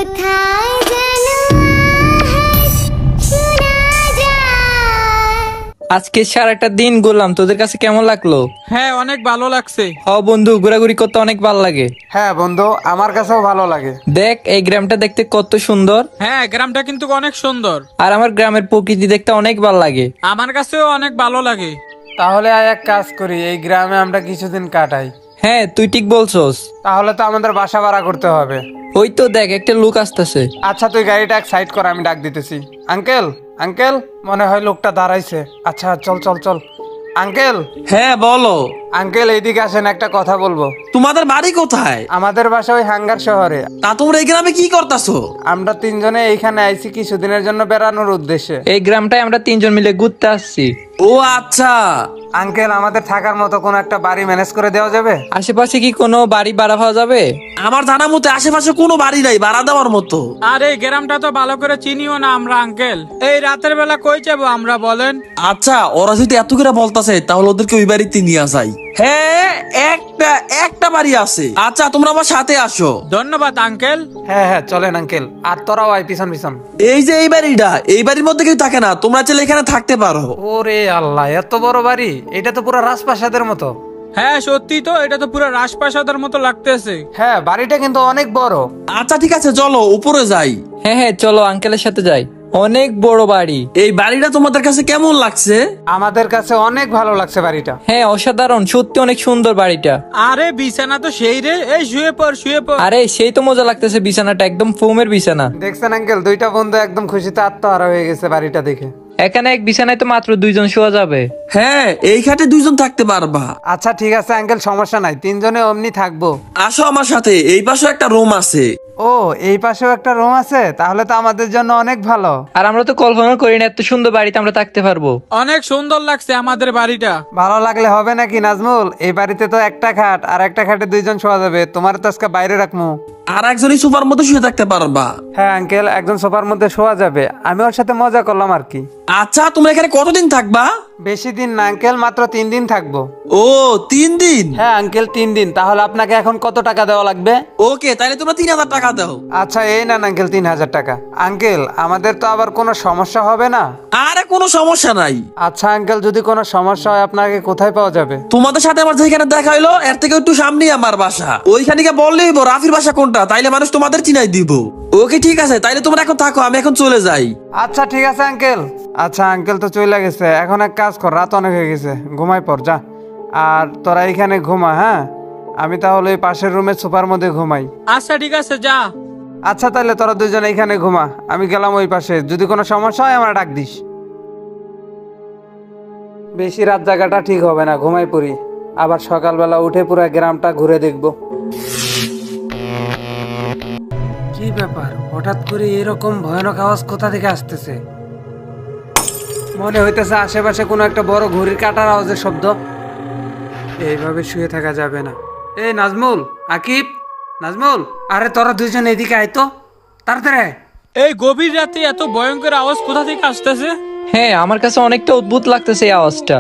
কোথায় যেন আওয়াজ শোনা যায়। আজকে সারাটা দিন ঘুরলাম, তোদের কাছে কেমন লাগলো? হ্যাঁ, অনেক ভালো লাগছে। বন্ধু, ঘোরাঘুরি করতে অনেক ভালো লাগে। হ্যাঁ বন্ধু, আমার কাছেও ভালো লাগে। দেখ, এই গ্রামটা দেখতে কত সুন্দর। হ্যাঁ, গ্রামটা কিন্তু অনেক সুন্দর। আর আমার গ্রামের প্রকৃতি দেখতে অনেক ভালো লাগে। আমার কাছেও অনেক ভালো লাগে। তাহলে এক কাজ করি, এই গ্রামে আমরা কিছুদিন কাটাই। হ্যাঁ, তুই ঠিক বলছস। তাহলে তো আমাদের বাসা ভাড়া করতে হবে। ওই তো দেখ, একটা লোক আসতেছে। আচ্ছা, তুই গাড়িটা এক সাইড কর, আমি ডাক দিতেছি। আঙ্কেল, আঙ্কেল, মনে হয় লোকটা দাঁড়াইছে। আচ্ছা, চল চল চল। আঙ্কেল, হ্যাঁ বলো। আঙ্কেল এইদিকে আসেন, একটা কথা বলবো। তোমাদের বাড়ি কোথায়? আমাদের বাসা ওই হাঙ্গার শহরে। তা তোমরা এই গ্রামে কি করতেছো? আমরা তিনজনে এইখানে আইছি কিছুদিনের জন্য বেড়ানোর উদ্দেশ্যে। এই গ্রামটায় আমরা তিনজন মিলে ঘুরতে আসছি। ও আচ্ছা। আঙ্কেল, আমাদের থাকার মতো কোনো একটা বাড়ি ম্যানেজ করে দেওয়া যাবে? আশেপাশে কি কোনো বাড়ি ভাড়া পাওয়া যাবে? আমার জানা মতে আশেপাশে কোনো বাড়ি নাই ভাড়া দেওয়ার মতো। আর এই গ্রামটা তো ভালো করে চিনিও না আমরা আঙ্কেল। এই রাতের বেলা কই যাবো আমরা বলেন? আচ্ছা, ওরা যদি এত করে বলতাছে তাহলে ওদেরকে ওই বাড়িতে নিয়ে যাই। হ্যাঁ, একটা একটা বাড়ি আছে। আচ্ছা, তোমরা আমার সাথে আসো। ধন্যবাদ আঙ্কেল। হ্যাঁ হ্যাঁ, চলেন আঙ্কেল। আর তোরাও আয় পিছন পিছন। এই যে এই বাড়িটা, এই বাড়ির মধ্যে কেউ থাকে না, তোমরা চাইলে এখানে থাকতে পারো। ওরে আল্লাহ, এত বড় বাড়ি! এটা তো পুরো রাজপ্রাসাদের মতো। হ্যাঁ সত্যি তো, এটা তো পুরো রাজপ্রাসাদের মতো লাগতেছে। হ্যাঁ, বাড়িটা কিন্তু অনেক বড়। আচ্ছা ঠিক আছে, চলো উপরে যাই। হ্যাঁ হ্যাঁ, চলো আঙ্কেলের সাথে যাই। অনেক বড় বাড়ি। এই বাড়িটা তোমাদের কাছে কেমন লাগছে? আমাদের কাছে অনেক ভালো লাগছে বাড়িটা। হ্যাঁ, অসাধারণ, সত্যি অনেক সুন্দর বাড়িটা। আরে বিছানা তো সেই রে, এই শুয়ে পড় শুয়ে পড়। আরে সেই তো মজা লাগতেছে, বিছানাটা একদম ফোমের বিছানা। দেখছেন আঙ্কেল, দুইটা বন্ধু একদম খুশিতে আত্মহারা হয়ে গেছে বাড়িটা দেখে। এখানে এক বিছানায় তো মাত্র দুইজন শোয়া যাবে। হ্যাঁ, এই খাটে দুইজন থাকতে পারবা। আচ্ছা ঠিক আছে আঙ্কেল, সমস্যা নাই, তিনজনে অমনি থাকবো। আসো আমার সাথে, এই পাশে একটা রুম আছে। ও, এই পাশেও একটা রুম আছে, তাহলে তো আমাদের জন্য অনেক ভালো। আর আমরা তো কল্পনা করি না এত সুন্দর বাড়িতে আমরা থাকতে পারবো। অনেক সুন্দর লাগছে আমাদের বাড়িটা। ভালো লাগলে হবে নাকি নাজমুল? এই বাড়িতে তো একটা খাট, আর একটা খাটে দুইজন শোয়া যাবে। তোমার তো আজকে বাইরে রাখবো। আর একজনই সোফার মধ্যে শুয়ে থাকতে পারবা। হ্যাঁ আঙ্কেল, একজন সোফার মধ্যে শোয়া যাবে। আমি ওর সাথে মজা করলাম আর কি। আচ্ছা, তোমরা এখানে কতদিন থাকবা? বেশি দিন না আঙ্কেল, মাত্র 3 দিন থাকবো। ও, 3 দিন? হ্যাঁ আঙ্কেল, 3 দিন। তাহলে আপনাকে এখন কত টাকা দেওয়া লাগবে? ওকে, তাহলে তোমরা 3000 টাকা দাও। আচ্ছা, এই না আঙ্কেল, 3000 টাকা। আঙ্কেল, আমাদের তো আবার কোনো সমস্যা হবে না? আরে কোনো সমস্যা নাই। আচ্ছা আঙ্কেল, যদি কোনো সমস্যা হয় আপনাকে কোথায় পাওয়া যাবে? তোমাদের সাথে আমার যেখানে দেখা হইলো এর থেকে একটু সামনেই আমার বাসা। ওইখানে গিয়ে বললেই রাফির বাসা কোনটা, তাইলে মানুষ তোমাদের চিনাই দিব। ওকে ঠিক আছে, তাইলে তোমরা এখন থাকো, আমি এখন চলে যাই। আচ্ছা ঠিক আছে আঙ্কেল। আচ্ছা আঙ্কেল তো চলে গেছে, এখন এক কাজ কর, রাত অনেক হয়ে গেছে, ঘুমাই পর যা। আর তোরা এখানে ঘুমা, হ্যাঁ? আমি তাহলে ওই পাশের রুমের সোফার মধ্যে ঘুমাই। আচ্ছা ঠিক আছে, যা। আচ্ছা তাহলে তোরা দুজন এখানে ঘুমা, আমি গেলাম ওই পাশে। যদি কোনো সমস্যা হয় আমার ডাক দিস। বেশি রাত জায়গাটা ঠিক হবে না, ঘুমাই পড়ি। আবার সকালবেলা উঠে পুরো গ্রামটা ঘুরে দেখব। কি ব্যাপার, হঠাৎ করে এরকম ভয়ানক আওয়াজ কোথা থেকে আসতেছে? মনে হইতেছে আশেপাশে কোনো একটা বড় ঘড়ির কাঁটার আওয়াজের শব্দ। এইভাবে শুয়ে থাকা যাবে না। এই নাজমুল, আকিব, নাজমুল, আরে তোরা দুইজন এদিকে আয় তো, তাড়াতাড়ি আয়। এই গভীর রাতে এত ভয়ঙ্কর আওয়াজ কোথা থেকে আসতেছে? হ্যাঁ, আমার কাছে অনেকটা অদ্ভুত লাগতেছে এই আওয়াজটা।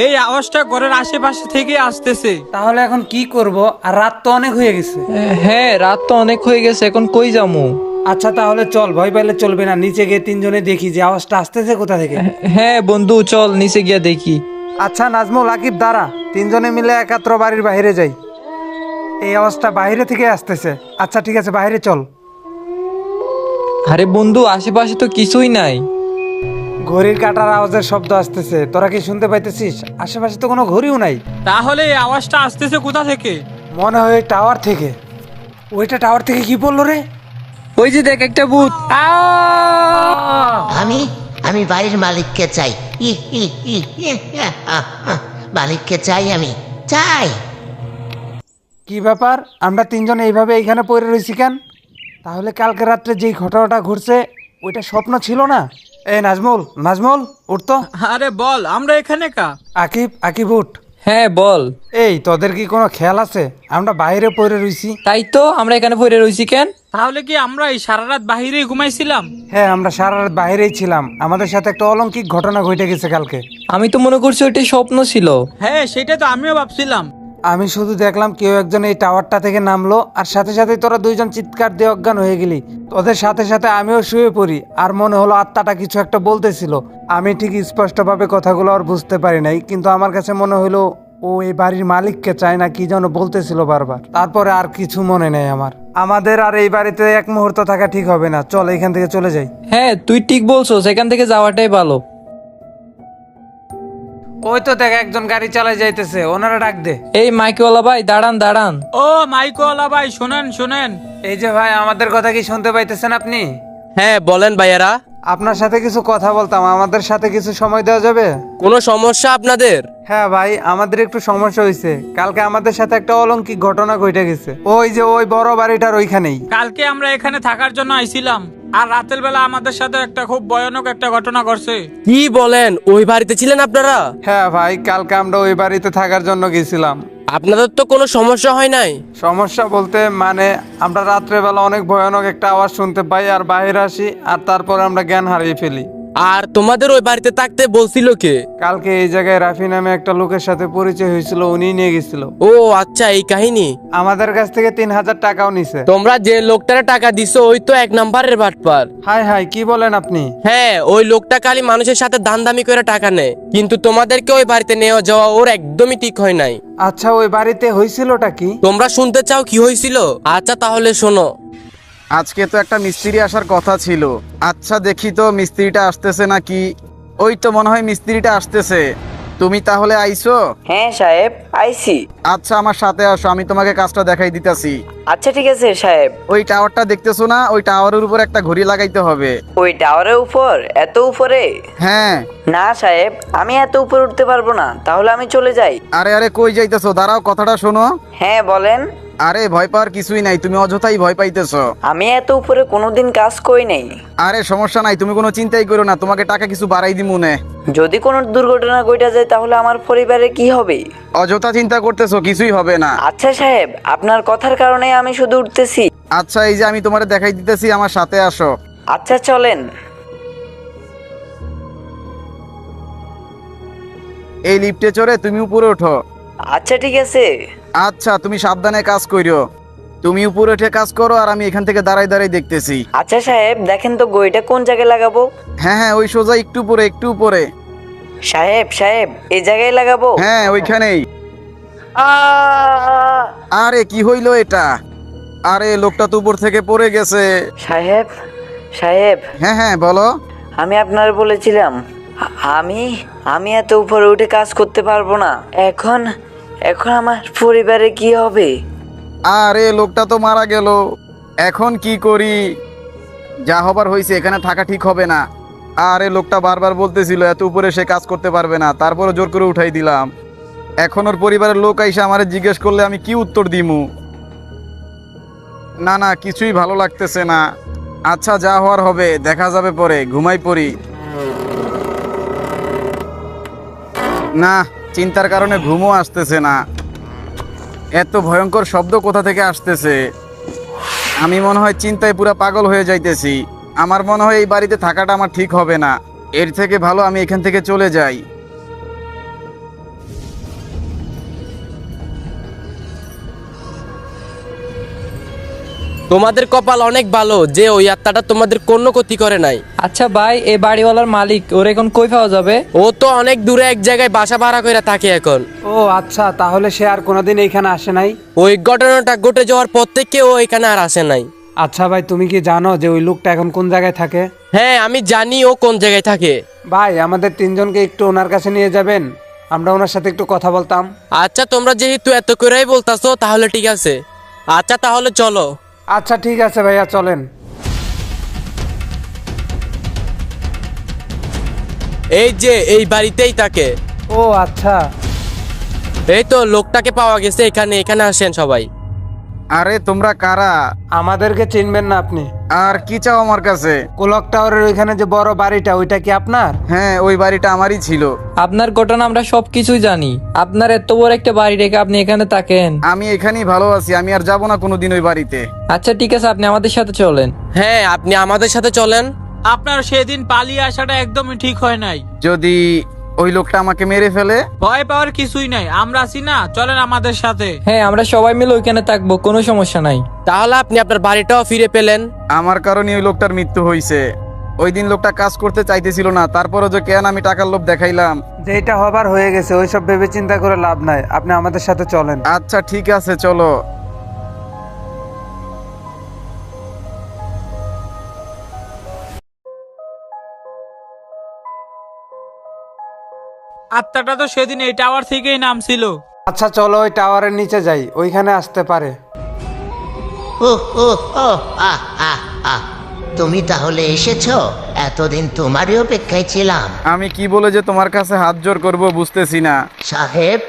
এই আওয়াজটা ঘরের আশেপাশে থেকে আসতেছে। তাহলে এখন কি করব? আর রাত তো অনেক হয়ে গেছে। হ্যাঁ, রাত তো অনেক হয়ে গেছে, এখন কই যামু? আচ্ছা তাহলে চল, ভয় পাইলে চলবে না, নিচে গিয়ে তিনজনে দেখি যে আওয়াজটা আসতেছে কোথা থেকে। হ্যাঁ বন্ধু, চল নিচে গিয়া দেখি। আচ্ছা নাজমুল, আকিব, দাঁড়া, তিনজনে মিলে একাত্র বাড়ির বাইরে যাই। এই আওয়াজটা বাইরে থেকে আসতেছে। আচ্ছা ঠিক আছে, বাইরে চল। আরে বন্ধু, আশেপাশে তো কিছুই নাই। ঘড়ির কাঁটার আওয়াজের শব্দ আসতেছে, তোরা কি শুনতে পাইতেছিস? আশেপাশে তো কোনো ঘড়িও নাই। তাহলে এই আওয়াজটা আসতেছে কোথা থেকে? মনে হয় টাওয়ার থেকে। ওইটা টাওয়ার থেকে কি বললো রে? ওই যে দেখ, একটা ভূত। আমি আমি বাড়ির মালিককে চাই। ই ই ই ই, মালিককে চাই, আমি চাই। কি ব্যাপার, আমরা তিনজন এইভাবে এইখানে পড়ে রয়েছি কেন? তাহলে কালকে রাত্রে যেই ঘটনাটা ঘটছে ওইটা স্বপ্ন ছিল না? এই নাজমুল, নাজমুল, উঠতো। আরে বল, আমরা এখানে কা? আকিব, আকিব উঠ। হ্যাঁ বল। এই তোদের কি কোনো খেয়াল আছে আমরা বাইরে পড়ে রইছি? তাই তো, আমরা এখানে পড়ে রইছি কেন? তাহলে কি আমরা এই সারা রাত বাহিরেই ঘুমাইছিলাম? হ্যাঁ, আমরা সারা রাত বাইরেই ছিলাম। আমাদের সাথে একটা অলৌকিক ঘটনা ঘটে গেছে কালকে। আমি তো মনে করছি ওইটাই স্বপ্ন ছিল। হ্যাঁ, সেটা তো আমিও ভাবছিলাম। আমি শুধু দেখলাম কেউ একজন এই টাওয়ারটা থেকে নামলো আর সাথে সাথে তোরা দুইজন চিৎকার দিয়ে অজ্ঞান হয়ে গেলি। তোদের সাথে সাথে আমিও শুয়ে পড়ি আর মনে হলো আত্মাটা কিছু একটা বলতেছিল। আমি ঠিক স্পষ্টভাবে কথাগুলো আর বুঝতে পারি নাই, কিন্তু আমার কাছে মনে হলো ও এই বাড়ির মালিককে চায় না কি যেন বলতেছিল বারবার। তারপরে আর কিছু মনে নেই আমার। আমাদের আর এই বাড়িতে এক মুহূর্ত থাকা ঠিক হবে না, চল এখান থেকে চলে যাই। হ্যাঁ তুই ঠিক বলছো, সেখান থেকে যাওয়াটাই ভালো। ওই তো দেখ একজন গাড়ি চালায় যাইতেছে, ওনারা ডাক দে। এই মাইকওয়ালা ভাই দাঁড়ান দাঁড়ান। ও মাইকওয়ালা ভাই, শুনেন শুনেন। এই যে ভাই, আমাদের কথা কি শুনতে পাইতেছেন আপনি? হ্যাঁ বলেন ভাইয়ারা, আপনার সাথে কিছু কথা বলতাম, আমাদের সাথে কিছু সময় দেওয়া যাবে? কোনো সমস্যা আপনাদের? হ্যাঁ ভাই, আমাদের একটু সমস্যা হয়েছে। কালকে আমাদের সাথে একটা অলৌকিক ঘটনা ঘটে গেছে, ওই যে ওই বড় বাড়িটার ওইখানেই। কালকে আমরা এখানে থাকার জন্য আইছিলাম, আর রাতের বেলা আমাদের সাথে একটা খুব ভয়ানক একটা ঘটনা ঘটছে। কি বলেন, ওই বাড়িতে ছিলেন আপনারা? হ্যাঁ ভাই, কালকে আমরা ওই বাড়িতে থাকার জন্য গেছিলাম। আপনাদের তো কোনো সমস্যা হয় নাই? সমস্যা বলতে মানে আমরা রাত্রেবেলা অনেক ভয়ানক একটা আওয়াজ শুনতে পাই আর বাইরে আসি, আর তারপর আমরা জ্ঞান হারিয়ে ফেলি। আর তোমাদের ওই বাড়িতে থাকতে বলছিল কে? কালকে এই জায়গায় রাফি নামে একটা লোকের সাথে পরিচয় হয়েছিল, উনি নিয়ে গেছিল। ও আচ্ছা, এই কাহিনী। আমাদের কাছ থেকে 3000 টাকাও নিছে। তোমরা যে লোকটারে টাকা দিছো ওই তো 1 নাম্বারের বাটপার। হাই হাই, কি বলেন আপনি? হ্যাঁ, ওই লোকটা খালি মানুষের সাথে দামি করে টাকা নেয়, কিন্তু তোমাদেরকে ওই বাড়িতে নেওয়া যাওয়া ওর একদমই ঠিক হয় নাই। আচ্ছা, ওই বাড়িতে হয়েছিলটা কি? তোমরা শুনতে চাও কি হয়েছিল? আচ্ছা তাহলে শোনো। আজকে তো একটা মিস্ত্রি আসার কথা ছিল। আচ্ছা দেখি তো মিস্ত্রিটা আসতেছে নাকি। ওই তো মনে হয় মিস্ত্রিটা আসতেছে। তুমি তাহলে আইছো? হ্যাঁ সাহেব, আইছি। আচ্ছা আমার সাথে আসো, আমি তোমাকে কাজটা দেখাই দিতেছি। আচ্ছা ঠিক আছে সাহেব। ওই টাওয়ারটা দেখতেছো না, ওই টাওয়ারের উপর একটা ঘড়ি লাগাইতে হবে। ওই টাওয়ারের উপর? এত উপরে? হ্যাঁ। না সাহেব, আমি এত উপরে উঠতে পারবো না, তাহলে আমি চলে যাই। আরে আরে কই যাইতেছো, দাঁড়াও কথাটা শোনো। হ্যাঁ বলেন। আরে ভয় পাওয়ার কিছুই নাই, তুমি অযথাই ভয় পাইতেছো। আমি এত উপরে কোনোদিন কাজ করি নাই। আরে সমস্যা নাই, তুমি কোনো চিন্তাই করো না, তোমাকে টাকা কিছু বাড়াই দিমু নে। যদি কোনো দুর্ঘটনা ঘটে যায় তাহলে আমার পরিবারে কি হবে? অযথা চিন্তা করতেছো, কিছুই হবে না। আচ্ছা সাহেব, আপনার কথার কারণে আমি শুধু উঠতেছি। আচ্ছা এই যে আমি তোমারে দেখাই দিতেছি, আমার সাথে আসো। আচ্ছা চলেন। এই লিফটে চড়ে তুমি উপরে ওঠো। আচ্ছা ঠিক আছে। আচ্ছা তুমি সাবধানে কাজ কইরো। তুমি উপরে উঠে কাজ করো আর আমি এখান থেকে দাঁড়াই দাঁড়াই দেখতেছি। আচ্ছা সাহেব, দেখেন তো গইটা কোন জায়গায় লাগাবো? হ্যাঁ হ্যাঁ, ওই সোজা একটু উপরে একটু উপরে। সাহেব সাহেব, এই জায়গায় লাগাবো? হ্যাঁ ওইখানেই। আহ! আরে কি হইলো এটা? আরে লোকটা তো উপর থেকে পড়ে গেছে। সাহেব সাহেব, হ্যাঁ হ্যাঁ বলো। আমি আপনার বলেছিলাম আমি আমি এত উপরে উঠে কাজ করতে পারবো না। এখন এখন আমার পরিবারে কি হবে? আরে লোকটা তো মারা গেল, এখন কি করি? যা হবার হয়েছে, এখানে থাকা ঠিক হবে না। আরে লোকটা বারবার বলতেছিল এত উপরে সে কাজ করতে পারবে না, তারপরে জোর করে উঠাই দিলাম। এখন ওর পরিবারের লোক আইসা আমারে জিজ্ঞেস করলে আমি কি উত্তর দিমু? না না, কিছুই ভালো লাগতেছে না। আচ্ছা যা হওয়ার হবে, দেখা যাবে পরে, ঘুমাই পড়ি। না, চিন্তার কারণে ঘুমও আসতেছে না। এত ভয়ঙ্কর শব্দ কোথা থেকে আসতেছে? আমি মনে হয় চিন্তায় পুরো পাগল হয়ে যাইতেছি। আমার মনে হয় এই বাড়িতে থাকাটা আমার ঠিক হবে না। এর থেকে ভালো আমি এখান থেকে চলে যাই। তোমাদের কপাল অনেক ভালো যে ওই আত্মাটা তোমাদের কোনো ক্ষতি করে নাই। আচ্ছা ভাই, এই বাড়িওয়ালার মালিক ওর এখন কই পাওয়া যাবে? ও তো অনেক দূরে এক জায়গায় বাসা ভাড়া করে থাকে এখন। ও আচ্ছা, তাহলে সে আর কোনোদিন এইখানে আসে নাই? ওই ঘটনাটা ঘটে যাওয়ার পর থেকে ও এখানে আর আসে নাই। আচ্ছা ভাই, তুমি কি জানো যে ওই লোকটা এখন কোন জায়গায় থাকে? হ্যাঁ আমি জানি ও কোন জায়গায় থাকে। ভাই, আমাদের তিনজনকে একটু ওনার কাছে নিয়ে যাবেন, আমরা ওনার সাথে একটু কথা বলতাম। আচ্ছা তোমরা যেহেতু এত করেই বলতাছো তাহলে ঠিক আছে। আচ্ছা তাহলে চলো। আচ্ছা ঠিক আছে ভাইয়া, চলেন। এই যে এই বাড়িতেই থাকে। ও আচ্ছা। এই তো লোকটাকে পাওয়া গেছে এখানে, এখানে আসেন সবাই। আরে তোমরা কারা? আমাদেরকে চিনবেন না আপনি? আর কি চাও আমার কাছে? কোলক টাওয়ারের ওইখানে যে বড় বাড়িটা, ওইটা কি আপনার? হ্যাঁ ওই বাড়িটা আমারই ছিল। আপনার ঘটনা আমরা সবকিছুই জানি। আপনার এত বড় একটা বাড়ি রেখে আপনি এখানে থাকেন? আমি এখানেই ভালো আছি, আমি আর যাবো না কোনোদিন ওই বাড়িতে। আচ্ছা ঠিক আছে, আপনি আমাদের সাথে চলেন। হ্যাঁ আপনি আমাদের সাথে চলেন। আপনার সেদিন পালিয়ে আসাটা একদমই ঠিক হয় নাই। যদি ওই লোকটা আমাকে মেরে ফেলে? ভয় পাওয়ার কিছুই নাই, আমরা আছি না, চলেন আমাদের সাথে। হ্যাঁ আমরা সবাই মিলে ওইখানে থাকবো, কোনো সমস্যা নাই। তাহলে আপনি আপনার বাড়িটাও ফিরে পেলেন। আমার কারণে ওই লোকটার মৃত্যু হয়েছে। ওই দিন লোকটা কাজ করতে চাইতেছিল না, তারপরে যে কেন আমি টাকার লোভ দেখাইলাম। যেটা হবার হয়ে গেছে, ওইসব ভেবে চিন্তা করে লাভ নাই, আপনি আমাদের সাথে চলেন। আচ্ছা ঠিক আছে, চলো। আত্মাটা তো সেদিন এই টাওয়ার থেকেই নামছিল। আচ্ছা চলো ওই টাওয়ারের নিচে যাই, ওইখানে আসতে পারে। ও ও ও আহ আহ আহ তুমি তাহলে এসেছো? এতদিন তোমারই অপেক্ষায় ছিলাম। আমি কি বলে যে তোমার কাছে হাত জোর করব বুঝতেছি না। সাহেব,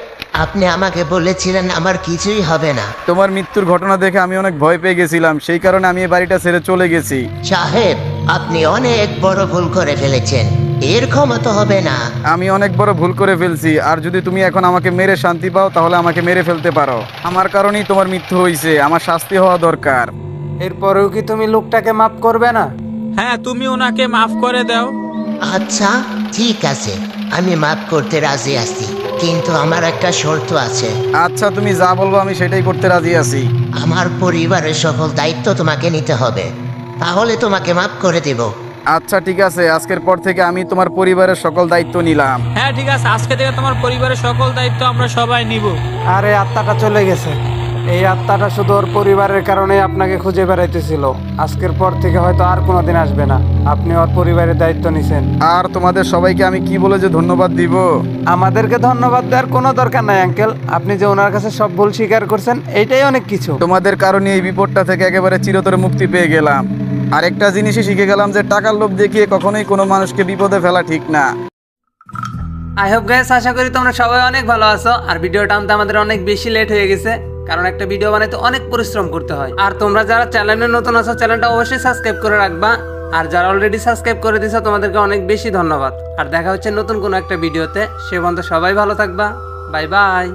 আপনি আমাকে বলেছিলেন আমার কিছুই হবে না। তোমার মৃত্যুর ঘটনা দেখে আমি অনেক ভয় পেয়ে গেছিলাম, সেই কারণে আমি এই বাড়িটা ছেড়ে চলে গেছি। সাহেব, আপনি অনেক বড় ভুল করে ফেলেছেন, এর ক্ষমা তো হবে না। আমি অনেক বড় ভুল করে ফেলছি, আর যদি তুমি এখন আমাকে মেরে শান্তি পাও তাহলে আমাকে মেরে ফেলতে পারো। আমার কারণেই তোমার মৃত্যু হয়েছে, আমার শাস্তি হওয়া দরকার। এরপরেও কি তুমি লোকটাকে মাফ করবে না? হ্যাঁ, তুমি ওনাকে মাফ করে দাও। আচ্ছা ঠিক আছে, আমি মাফ করতে রাজি আছি, কিন্তু আমার একটা শর্ত আছে। আচ্ছা তুমি যা বলবো আমি সেটাই করতে রাজি আছি। আমার পরিবারের সকল দায়িত্ব তোমাকে নিতে হবে, তাহলে তোমাকে মাফ করে দেব। আচ্ছা ঠিক আছে, আজকের পর থেকে আমি তোমার পরিবারের সকল দায়িত্ব নিলাম। হ্যাঁ ঠিক আছে, আজকে থেকে তোমার পরিবারের সকল দায়িত্ব আমরা সবাই নিব। আর এই আত্মাটা চলে গেছে, এই আত্মাটা শুধু ওর পরিবারের কারণে আপনাকে খুঁজে বেড়াইতেছিল। আজকের পর থেকে হয়তো আর কোনোদিন আসবে না, আপনি ওর পরিবারের দায়িত্ব নিছেন। আর তোমাদের সবাইকে আমি কি বলে যে ধন্যবাদ দিব? আমাদেরকে ধন্যবাদ দেওয়ার কোনো দরকার নাই আঙ্কেল, আপনি যে ওনার কাছে সব ভুল স্বীকার করছেন এইটাই অনেক কিছু। তোমাদের কারণে এই বিপদটা থেকে একেবারে চিরতরে মুক্তি পেয়ে গেলাম। আর একটা জিনিসই শিখে গেলাম যে টাকার লোভ দেখিয়ে কখনোই কোনো মানুষকে বিপদে ফেলা ঠিক না। আই হোপ গাইস, আশা করি তোমরা সবাই অনেক ভালো আছো। আর ভিডিওটা আনতে আমাদের অনেক বেশি লেট হয়ে গেছে, কারণ একটা ভিডিও বানাইতে অনেক পরিশ্রম করতে হয়। আর তোমরা যারা চ্যানেলে নতুন আছো, চ্যানেলটা অবশ্যই সাবস্ক্রাইব করে রাখবা। আর যারা অলরেডি সাবস্ক্রাইব করে দিছো তোমাদেরকে অনেক বেশি ধন্যবাদ। আর দেখা হচ্ছে নতুন কোনো একটা ভিডিওতে, সে পর্যন্ত সবাই ভালো থাকবা। Bye bye.